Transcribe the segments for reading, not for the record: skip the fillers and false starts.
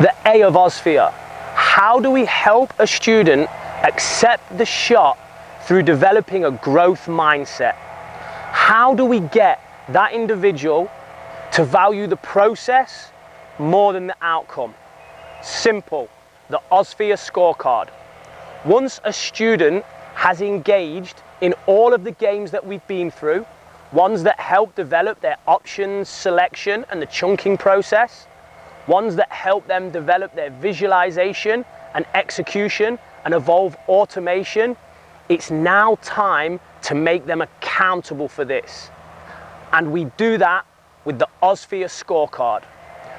The A of OSVEA. How do we help a student accept the shot through developing a growth mindset? How do we get that individual to value the process more than the outcome? Simple, the OSVEA scorecard. Once a student has engaged in all of the games that we've been through, ones that help develop their options selection and the chunking process, ones that help them develop their visualization and execution and evolve automation, it's now time to make them accountable for this. And we do that with the OSVEA scorecard.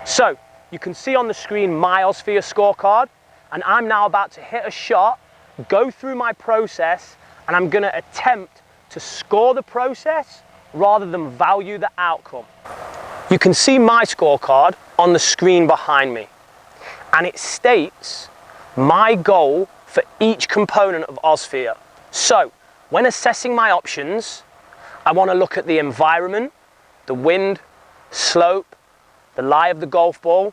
So you can see on the screen my OSVEA scorecard, and I'm now about to hit a shot, go through my process, and I'm gonna attempt to score the process rather than value the outcome. You can see my scorecard on the screen behind me, and it states my goal for each component of OSVEA. So when assessing my options, I want to look at the environment, the wind, slope, the lie of the golf ball,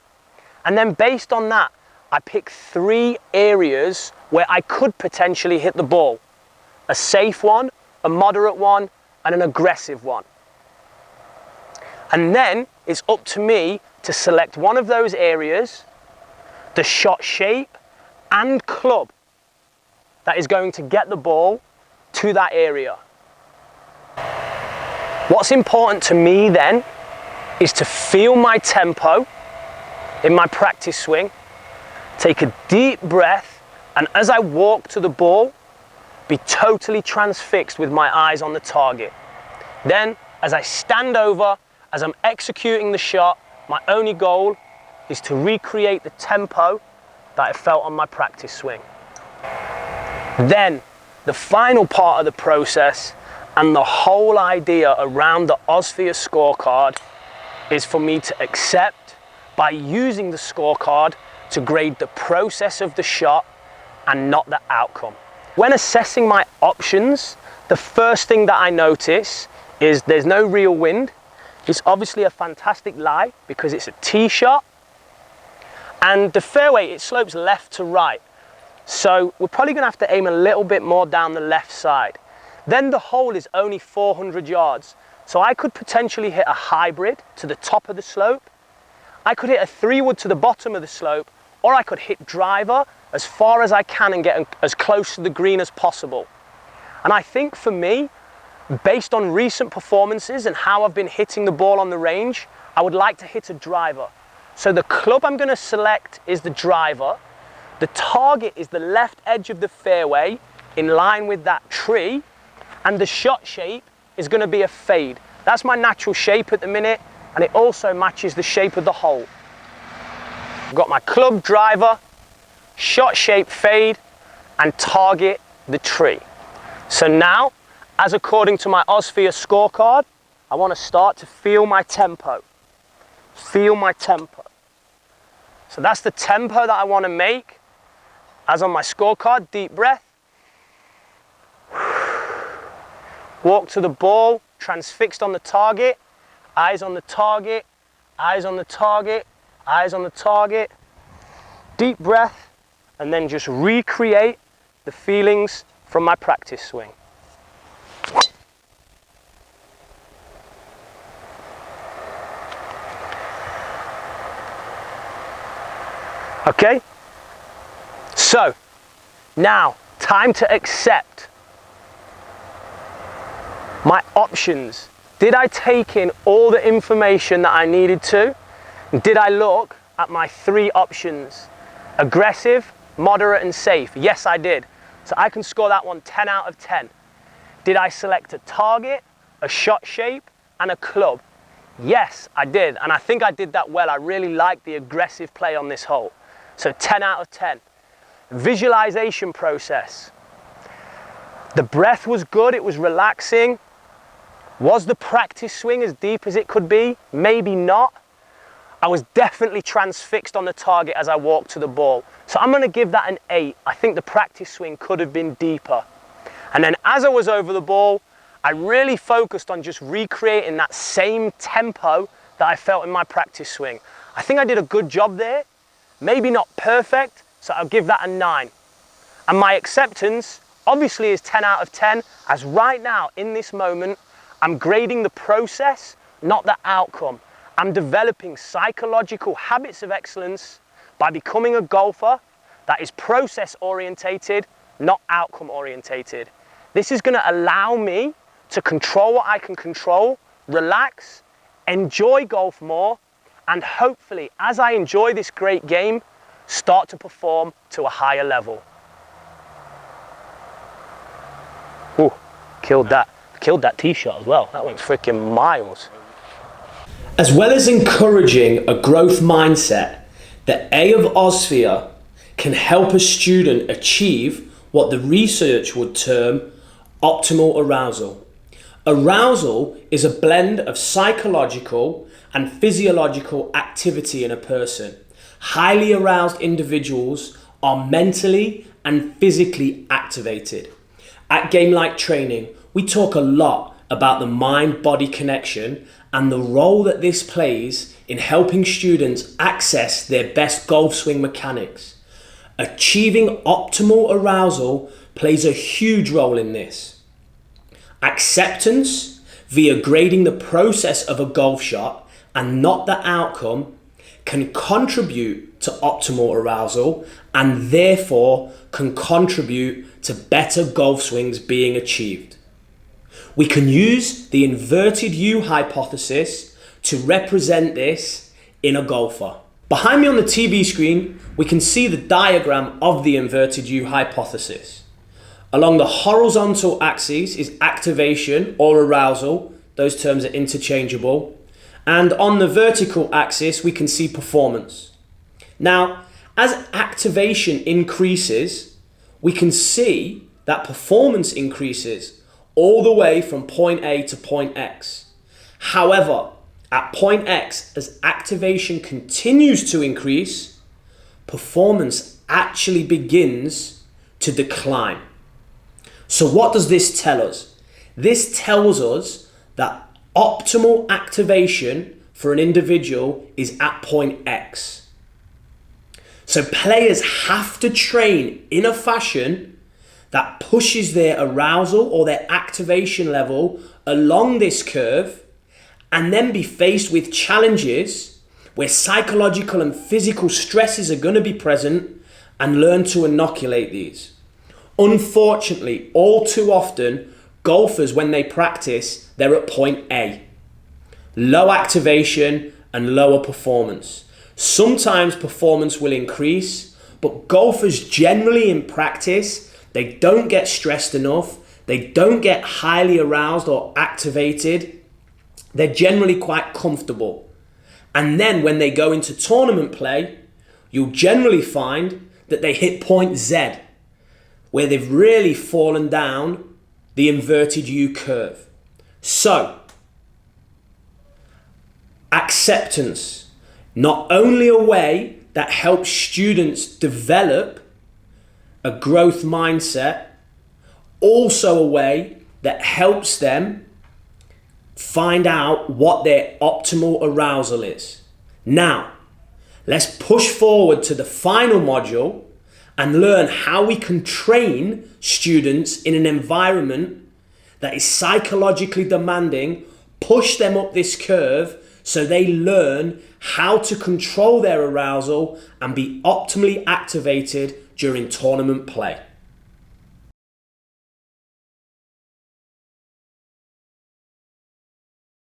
and then based on that, I pick 3 areas where I could potentially hit the ball: a safe one, a moderate one, and an aggressive one. And then it's up to me to select one of those areas, the shot shape and club that is going to get the ball to that area. What's important to me then is to feel my tempo in my practice swing, take a deep breath, and as I walk to the ball, be totally transfixed with my eyes on the target. Then, as I stand over, as I'm executing the shot, my only goal is to recreate the tempo that I felt on my practice swing. Then, the final part of the process and the whole idea around the OSVEA scorecard is for me to accept by using the scorecard to grade the process of the shot and not the outcome. When assessing my options, the first thing that I notice is there's no real wind. It's obviously a fantastic lie because it's a tee shot, and the fairway, it slopes left to right. So we're probably gonna have to aim a little bit more down the left side. Then the hole is only 400 yards. So I could potentially hit a hybrid to the top of the slope. I could hit a 3-wood to the bottom of the slope, or I could hit driver as far as I can and get as close to the green as possible. And I think for me, based on recent performances and how I've been hitting the ball on the range, I would like to hit a driver. So the club I'm gonna select is the driver. The target is the left edge of the fairway in line with that tree, and the shot shape is gonna be a fade. That's my natural shape at the minute, and it also matches the shape of the hole. I've got my club driver, shot shape fade, and target the tree. So now, as according to my OSVEA scorecard, I want to start to feel my tempo. Feel my tempo. So that's the tempo that I want to make. As on my scorecard, deep breath. Walk to the ball, transfixed on the target, eyes on the target, eyes on the target, eyes on the target. Deep breath, and then just recreate the feelings from my practice swing. Okay, so now time to accept my options. Did I take in all the information that I needed to? Did I look at my 3 options? Aggressive, moderate, and safe. Yes, I did. So I can score that one 10 out of 10. Did I select a target, a shot shape, and a club? Yes, I did. And I think I did that well. I really liked the aggressive play on this hole. So 10 out of 10. Visualization process. The breath was good. It was relaxing. Was the practice swing as deep as it could be? Maybe not. I was definitely transfixed on the target as I walked to the ball. So I'm going to give that an 8. I think the practice swing could have been deeper. And then as I was over the ball, I really focused on just recreating that same tempo that I felt in my practice swing. I think I did a good job there. maybe not perfect, so I'll give that a 9. And my acceptance obviously is 10 out of 10, as right now, in this moment, I'm grading the process, not the outcome. I'm developing psychological habits of excellence by becoming a golfer that is process orientated, not outcome orientated. This is going to allow me to control what I can control, relax, enjoy golf more, and hopefully, as I enjoy this great game, start to perform to a higher level. Ooh, killed that tee shot as well. That went freaking miles. As well as encouraging a growth mindset, the A of OSVEA can help a student achieve what the research would term optimal arousal. Arousal is a blend of psychological and physiological activity in a person. Highly aroused individuals are mentally and physically activated. At Game Like Training, we talk a lot about the mind-body connection and the role that this plays in helping students access their best golf swing mechanics. Achieving optimal arousal plays a huge role in this. Acceptance, via grading the process of a golf shot and not the outcome, can contribute to optimal arousal and therefore can contribute to better golf swings being achieved. We can use the inverted U hypothesis to represent this in a golfer. Behind me on the TV screen, we can see the diagram of the inverted U hypothesis. Along the horizontal axis is activation or arousal, those terms are interchangeable, and on the vertical axis we can see performance. Now, as activation increases, we can see that performance increases all the way from point A to point X. However, at point X, as activation continues to increase, performance actually begins to decline. So what does this tell us? This tells us that optimal activation for an individual is at point X. So players have to train in a fashion that pushes their arousal or their activation level along this curve, and then be faced with challenges where psychological and physical stresses are going to be present and learn to inoculate these. Unfortunately, all too often, golfers, when they practice, they're at point A. Low activation and lower performance. Sometimes performance will increase, but golfers generally in practice, they don't get stressed enough, they don't get highly aroused or activated, they're generally quite comfortable. And then when they go into tournament play, you'll generally find that they hit point Z, where they've really fallen down the inverted U curve. So, acceptance, not only a way that helps students develop a growth mindset, also a way that helps them find out what their optimal arousal is. Now, let's push forward to the final module and learn how we can train students in an environment that is psychologically demanding, push them up this curve so they learn how to control their arousal and be optimally activated during tournament play.